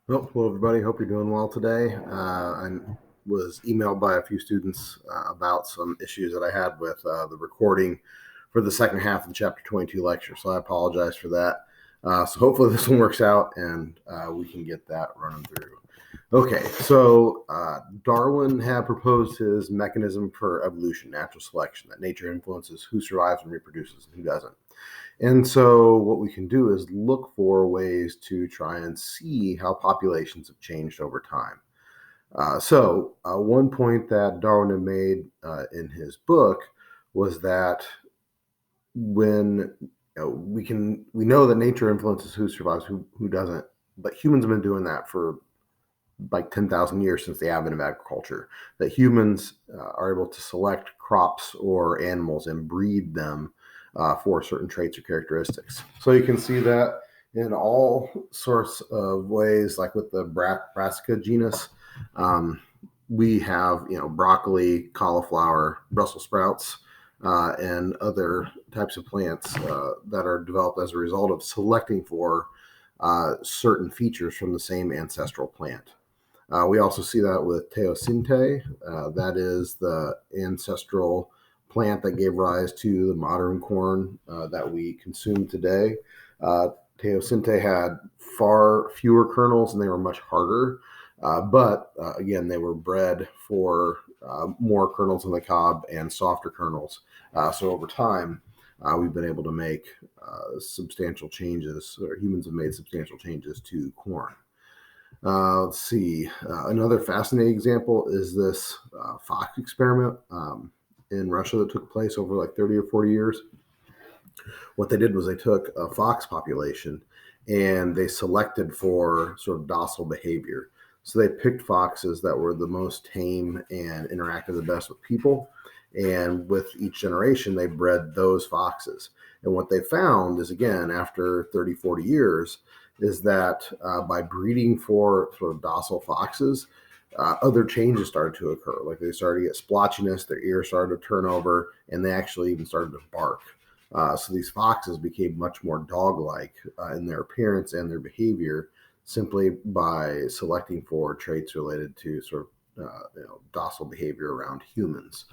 Well, hello everybody. Hope you're doing well today. I was emailed by a few students about some issues that I had with the recording for the second half of the chapter 22 lecture. So I apologize for that. So hopefully this one works out and we can get that running through. Okay, so Darwin had proposed his mechanism for evolution, natural selection, that nature influences who survives and reproduces and who doesn't. And so, what we can do is look for ways to try and see how populations have changed over time. One point that Darwin had made in his book was that when we know that nature influences who survives, who doesn't, but humans have been doing that for like 10,000 years since the advent of agriculture. That humans are able to select crops or animals and breed them for certain traits or characteristics. So you can see that in all sorts of ways, like with the Brassica genus. Um, we have, broccoli, cauliflower, Brussels sprouts, and other types of plants that are developed as a result of selecting for certain features from the same ancestral plant. We also see that with teosinte. That is the ancestral plant that gave rise to the modern corn that we consume today. Teosinte had far fewer kernels and they were much harder. But again, they were bred for more kernels in the cob and softer kernels. So over time, we've been able to make substantial changes, or humans have made substantial changes to corn. Let's see. Another fascinating example is this fox experiment in Russia that took place over like 30 or 40 years. What they did was they took a fox population and they selected for sort of docile behavior. So they picked foxes that were the most tame and interacted the best with people. And with each generation, they bred those foxes. And what they found is, again, after 30, 40 years, is that by breeding for sort of docile foxes, other changes started to occur. Like they started to get splotchiness, their ears started to turn over, and they actually even started to bark. So these foxes became much more dog-like in their appearance and their behavior simply by selecting for traits related to sort of docile behavior around humans.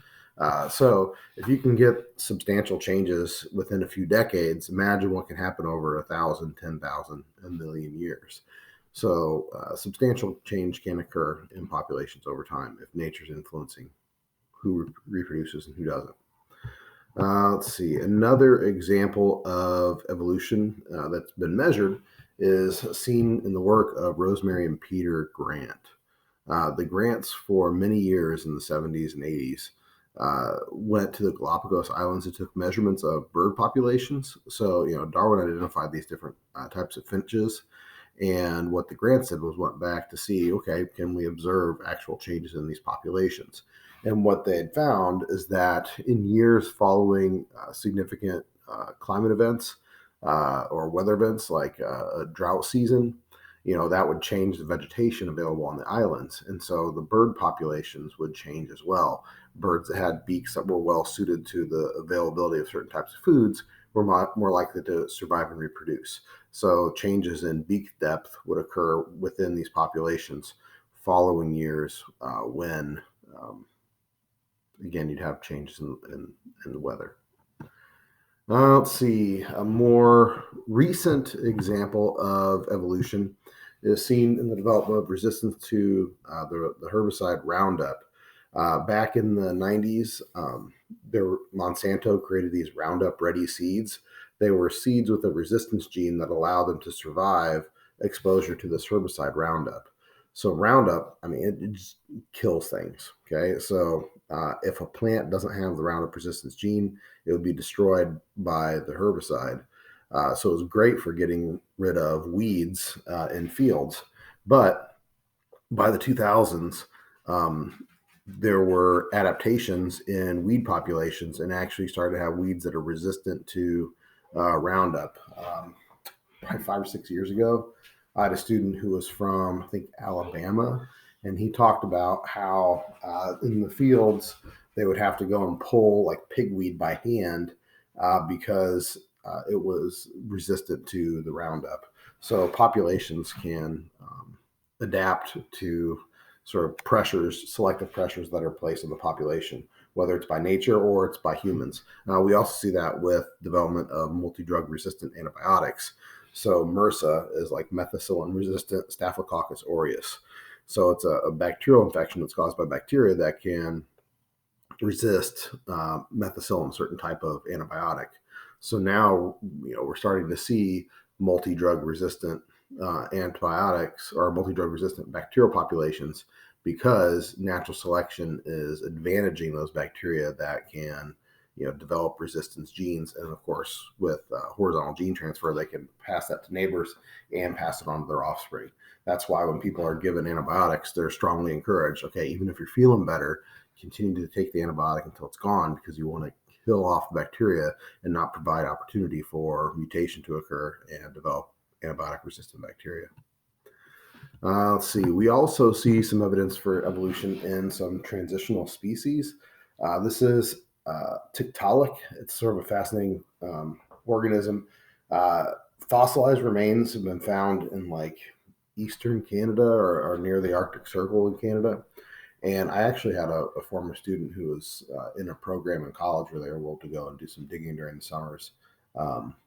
So if you can get substantial changes within a few decades, imagine what can happen over 1,000, 10,000, a million years. So substantial change can occur in populations over time if nature's influencing who reproduces and who doesn't. Let's see. Another example of evolution that's been measured is seen in the work of Rosemary and Peter Grant. The Grants, for many years in the 70s and 80s, went to the Galapagos Islands and took measurements of bird populations. So, Darwin identified these different types of finches. And what the Grants did was went back to see, okay, can we observe actual changes in these populations? And what they had found is that in years following significant climate events or weather events like a drought season, that would change the vegetation available on the islands. And so the bird populations would change as well. Birds that had beaks that were well suited to the availability of certain types of foods were more likely to survive and reproduce. So changes in beak depth would occur within these populations following years when, again, you'd have changes in the weather. Let's see. A more recent example of evolution is seen in the development of resistance to the herbicide Roundup. Back in the 90s, Monsanto created these Roundup Ready seeds. They were seeds with a resistance gene that allowed them to survive exposure to this herbicide Roundup. So Roundup, I mean, it just kills things. Okay, so if a plant doesn't have the Roundup resistance gene, it would be destroyed by the herbicide. So it was great for getting rid of weeds in fields. But by the 2000s, there were adaptations in weed populations and actually started to have weeds that are resistant to Roundup. Probably 5 or 6 years ago, I had a student who was from, I think, Alabama, and he talked about how in the fields they would have to go and pull like pigweed by hand because it was resistant to the Roundup. So populations can adapt to sort of pressures, selective pressures that are placed on the population, whether it's by nature or it's by humans. We also see that with development of multi-drug resistant antibiotics. So MRSA is like methicillin-resistant Staphylococcus aureus. So it's a bacterial infection that's caused by bacteria that can resist methicillin, certain type of antibiotic. So now, we're starting to see multi-drug resistant antibiotics or multi-drug resistant bacterial populations because natural selection is advantaging those bacteria that can develop resistance genes. And of course, with horizontal gene transfer, they can pass that to neighbors and pass it on to their offspring. That's why when people are given antibiotics, they're strongly encouraged, okay, even if you're feeling better, continue to take the antibiotic until it's gone, because you want to kill off the bacteria and not provide opportunity for mutation to occur and develop antibiotic resistant bacteria. Let's see. We also see some evidence for evolution in some transitional species. This is Tiktaalik. It's sort of a fascinating organism. Fossilized remains have been found in like eastern Canada or near the Arctic Circle in Canada. And I actually had a former student who was in a program in college where they were able to go and do some digging during the summers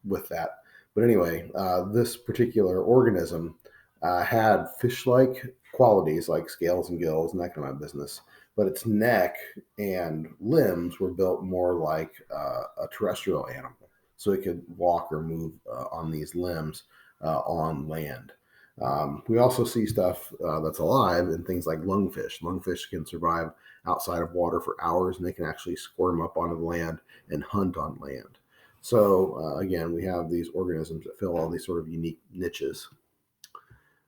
with that. But anyway, this particular organism had fish-like qualities like scales and gills and that kind of business, but its neck and limbs were built more like a terrestrial animal. So it could walk or move on these limbs on land. We also see stuff that's alive in things like lungfish. Lungfish can survive outside of water for hours, and they can actually squirm up onto the land and hunt on land. So again, we have these organisms that fill all these sort of unique niches.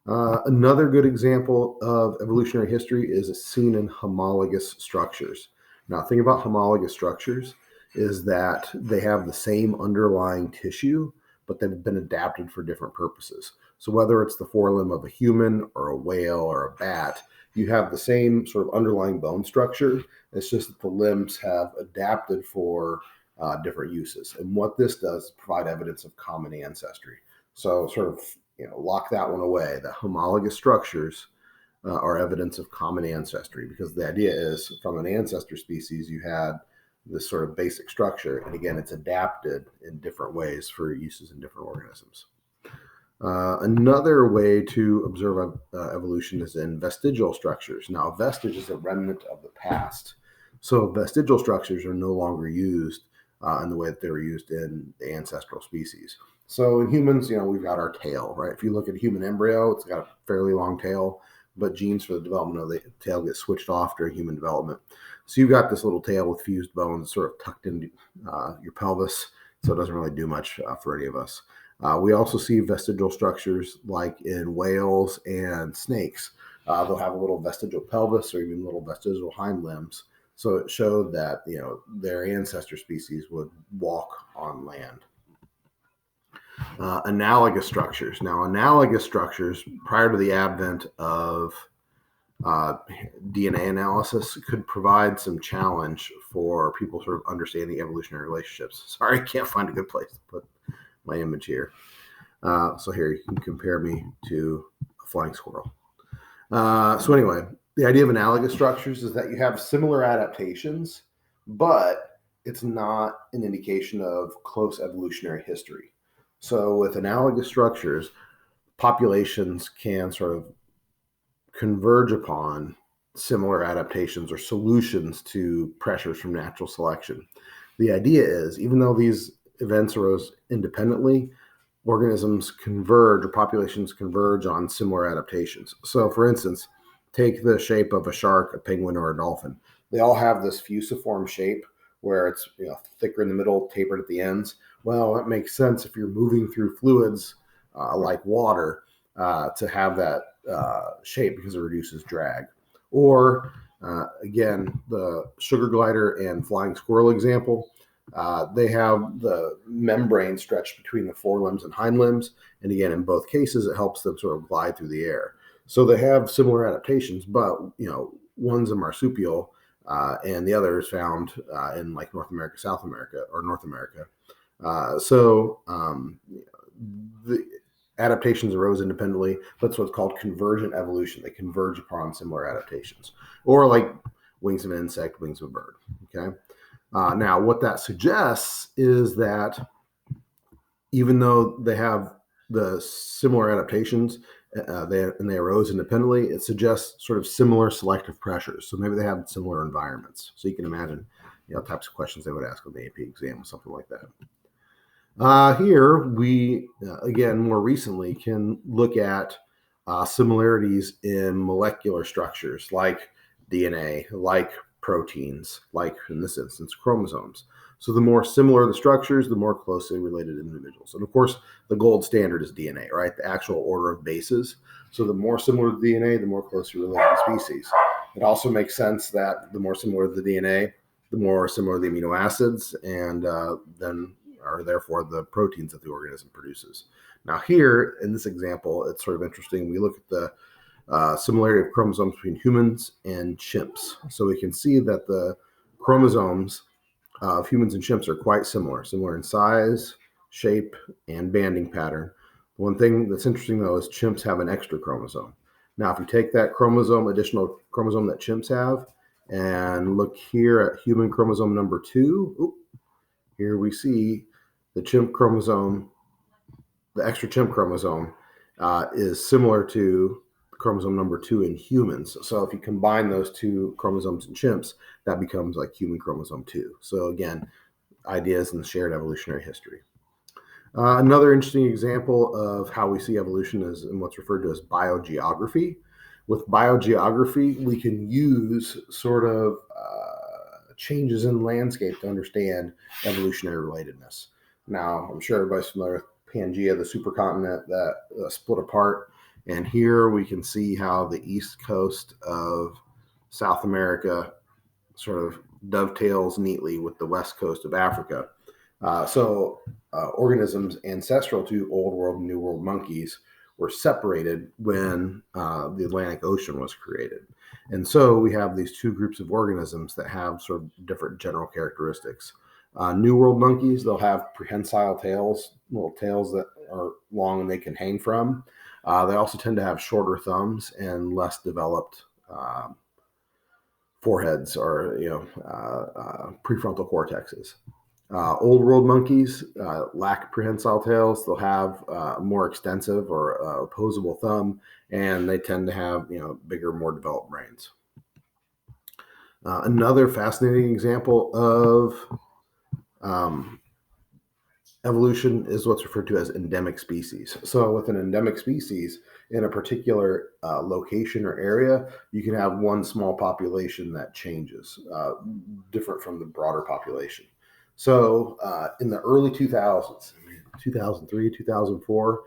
Another good example of evolutionary history is seen in homologous structures. Now, the thing about homologous structures is that they have the same underlying tissue, but they've been adapted for different purposes. So whether it's the forelimb of a human or a whale or a bat, you have the same sort of underlying bone structure. It's just that the limbs have adapted for different uses. And what this does is provide evidence of common ancestry. So sort of, lock that one away. The homologous structures are evidence of common ancestry, because the idea is from an ancestor species, you had this sort of basic structure. And again, it's adapted in different ways for uses in different organisms. Another way to observe evolution is in vestigial structures. Now, a vestige is a remnant of the past. So vestigial structures are no longer used in the way that they were used in the ancestral species. So in humans, we've got our tail, right? If you look at a human embryo, it's got a fairly long tail, but genes for the development of the tail get switched off during human development. So you've got this little tail with fused bones sort of tucked into your pelvis, so it doesn't really do much for any of us. We also see vestigial structures like in whales and snakes. They'll have a little vestigial pelvis or even little vestigial hind limbs. So it showed that, their ancestor species would walk on land. Analogous structures. Now, analogous structures, prior to the advent of DNA analysis, could provide some challenge for people sort of understanding evolutionary relationships. Sorry, I can't find a good place to put my image here. So here you can compare me to a flying squirrel. So anyway, the idea of analogous structures is that you have similar adaptations, but it's not an indication of close evolutionary history. So with analogous structures, populations can sort of converge upon similar adaptations or solutions to pressures from natural selection. The idea is, even though these events arose independently, organisms converge or populations converge on similar adaptations. So for instance, take the shape of a shark, a penguin, or a dolphin. They all have this fusiform shape where it's thicker in the middle, tapered at the ends. Well, that makes sense if you're moving through fluids like water to have that shape, because it reduces drag. Or again, the sugar glider and flying squirrel example, they have the membrane stretched between the forelimbs and hind limbs. And again, in both cases, it helps them sort of glide through the air. So they have similar adaptations, but, one's a marsupial and the other is found in like North America, South America, or North America. adaptations arose independently. That's what's called convergent evolution. They converge upon similar adaptations, or like wings of an insect, wings of a bird. Okay. Now, what that suggests is that even though they have the similar adaptations, they arose independently, it suggests sort of similar selective pressures. So maybe they have similar environments. So you can imagine, types of questions they would ask on the AP exam, something like that. Here we, again, more recently can look at similarities in molecular structures like DNA, like proteins, like in this instance, chromosomes. So the more similar the structures, the more closely related individuals. And of course, the gold standard is DNA, right? The actual order of bases. So the more similar the DNA, the more closely related the species. It also makes sense that the more similar the DNA, the more similar the amino acids, and then are therefore the proteins that the organism produces. Now here, in this example, it's sort of interesting. We look at the similarity of chromosomes between humans and chimps. So we can see that the chromosomes of humans and chimps are quite similar in size, shape, and banding pattern. One thing that's interesting, though, is chimps have an extra chromosome. Now, if you take that additional chromosome that chimps have, and look here at human chromosome number 2, here we see the chimp chromosome, the extra chimp chromosome, is similar to chromosome number 2 in humans. So if you combine those two chromosomes in chimps, that becomes like human chromosome 2. So again, ideas in the shared evolutionary history. Another interesting example of how we see evolution is in what's referred to as biogeography. With biogeography, we can use sort of changes in landscape to understand evolutionary relatedness. Now, I'm sure everybody's familiar with Pangea, the supercontinent that split apart. And here we can see how the east coast of South America sort of dovetails neatly with the west coast of Africa. Organisms ancestral to Old World and New World monkeys were separated when the Atlantic Ocean was created. And so we have these two groups of organisms that have sort of different general characteristics. New World monkeys, they'll have prehensile tails, little tails that are long and they can hang from. They also tend to have shorter thumbs and less developed foreheads or prefrontal cortexes. Old World monkeys lack prehensile tails. They'll have more extensive or opposable thumb, and they tend to have bigger, more developed brains. Another fascinating example of evolution is what's referred to as endemic species. So with an endemic species in a particular location or area, you can have one small population that changes, different from the broader population. So in the early 2000s, 2003, 2004,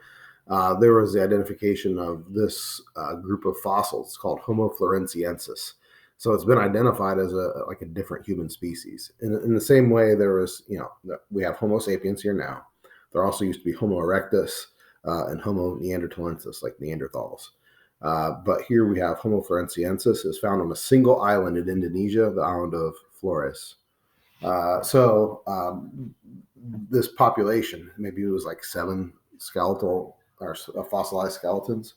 there was the identification of this group of fossils called Homo floresiensis. So it's been identified as a different human species. In the same way, there was, we have Homo sapiens here now. There also used to be Homo erectus and Homo neanderthalensis, like Neanderthals. But here we have Homo floresiensis is found on a single island in Indonesia, the island of Flores. This population, maybe it was like 7 skeletal or fossilized skeletons.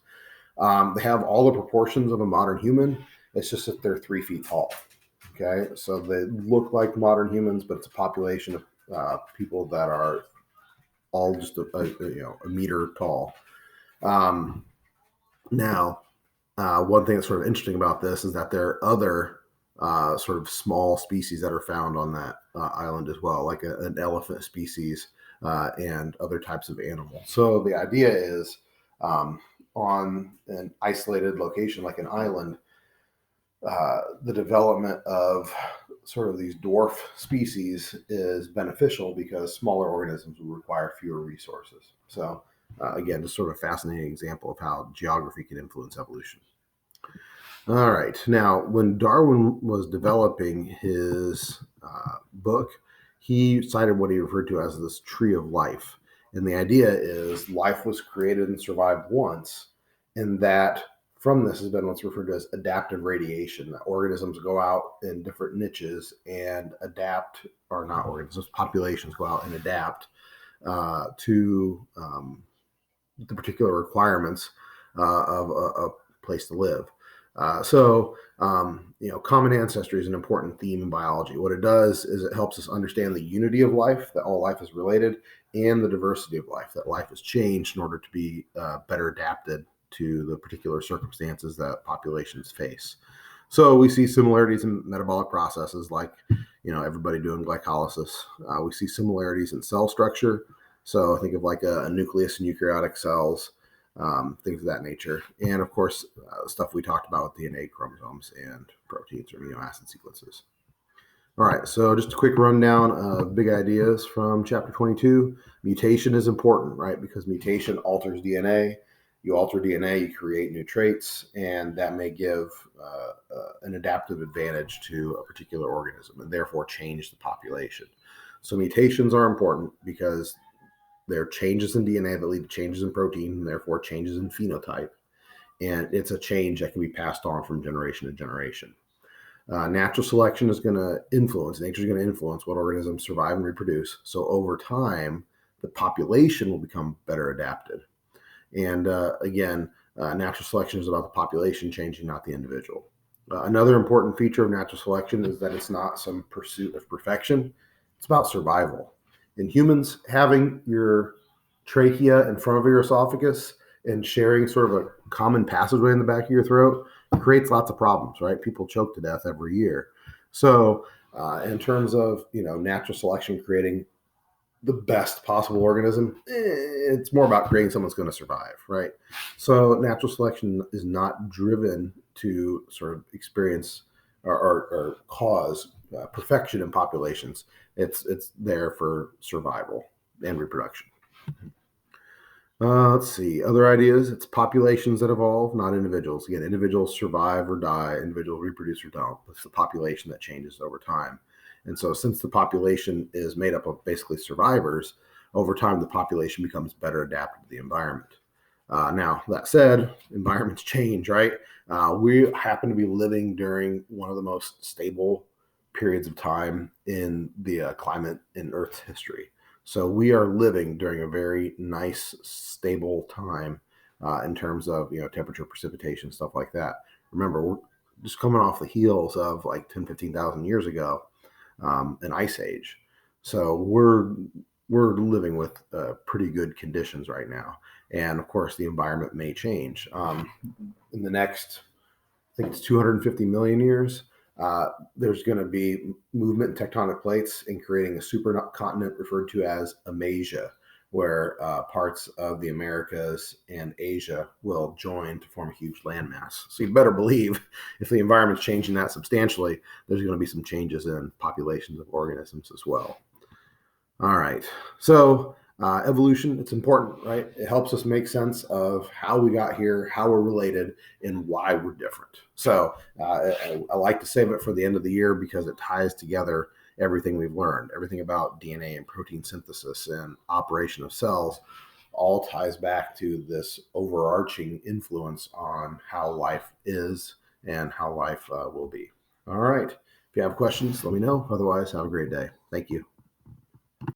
They have all the proportions of a modern human. It's just that they're 3 feet tall. Okay, so they look like modern humans, but it's a population of people that are all just a meter tall. Now, one thing that's sort of interesting about this is that there are other sort of small species that are found on that island as well, like an elephant species and other types of animals. So the idea is on an isolated location like an island, the development of sort of these dwarf species is beneficial because smaller organisms will require fewer resources. So again, just sort of a fascinating example of how geography can influence evolution. All right. Now, when Darwin was developing his book, he cited what he referred to as this tree of life. And the idea is life was created and survived once, and that from this has been what's referred to as adaptive radiation. That organisms go out in different niches and adapt, or not organisms, populations go out and adapt to the particular requirements of a place to live. Common ancestry is an important theme in biology. What it does is it helps us understand the unity of life, that all life is related, and the diversity of life, that life has changed in order to be better adapted to the particular circumstances that populations face. So we see similarities in metabolic processes like, everybody doing glycolysis. We see similarities in cell structure. So think of like a nucleus in eukaryotic cells, things of that nature. And of course, stuff we talked about with DNA, chromosomes, and proteins or amino acid sequences. All right, so just a quick rundown of big ideas from chapter 22. Mutation is important, right? Because mutation alters DNA. You alter DNA, you create new traits, and that may give an adaptive advantage to a particular organism and therefore change the population. So mutations are important because they're changes in DNA that lead to changes in protein and therefore changes in phenotype. And it's a change that can be passed on from generation to generation. Natural selection is going to influence, nature's going to influence what organisms survive and reproduce. So over time, the population will become better adapted. And natural selection is about the population changing, not the individual. Another important feature of natural selection is that it's not some pursuit of perfection. It's about survival. In humans, having your trachea in front of your esophagus and sharing sort of a common passageway in the back of your throat creates lots of problems, right? People choke to death every year. So in terms of, natural selection creating the best possible organism, it's more about creating someone that's going to survive, right? So natural selection is not driven to sort of experience or cause perfection in populations. It's there for survival and reproduction. Let's see. Other ideas. It's populations that evolve, not individuals. Again, individuals survive or die. Individuals reproduce or don't. It's the population that changes over time. And so since the population is made up of basically survivors, over time the population becomes better adapted to the environment. Now, that said, environments change, right? We happen to be living during one of the most stable periods of time in the climate in Earth's history. So we are living during a very nice, stable time in terms of, temperature, precipitation, stuff like that. Remember, we're just coming off the heels of like 10, 15,000 years ago, an ice age. So we're living with pretty good conditions right now. And of course, the environment may change. In the next, I think it's 250 million years, there's going to be movement in tectonic plates and creating a supercontinent referred to as Amasia, where parts of the Americas and Asia will join to form a huge landmass. So you better believe if the environment's changing that substantially, there's going to be some changes in populations of organisms as well. All right. So evolution, it's important, right? It helps us make sense of how we got here, how we're related, and why we're different. So I like to save it for the end of the year because it ties together everything we've learned, everything about DNA and protein synthesis and operation of cells, all ties back to this overarching influence on how life is and how life will be. All right. If you have questions, let me know. Otherwise, have a great day. Thank you.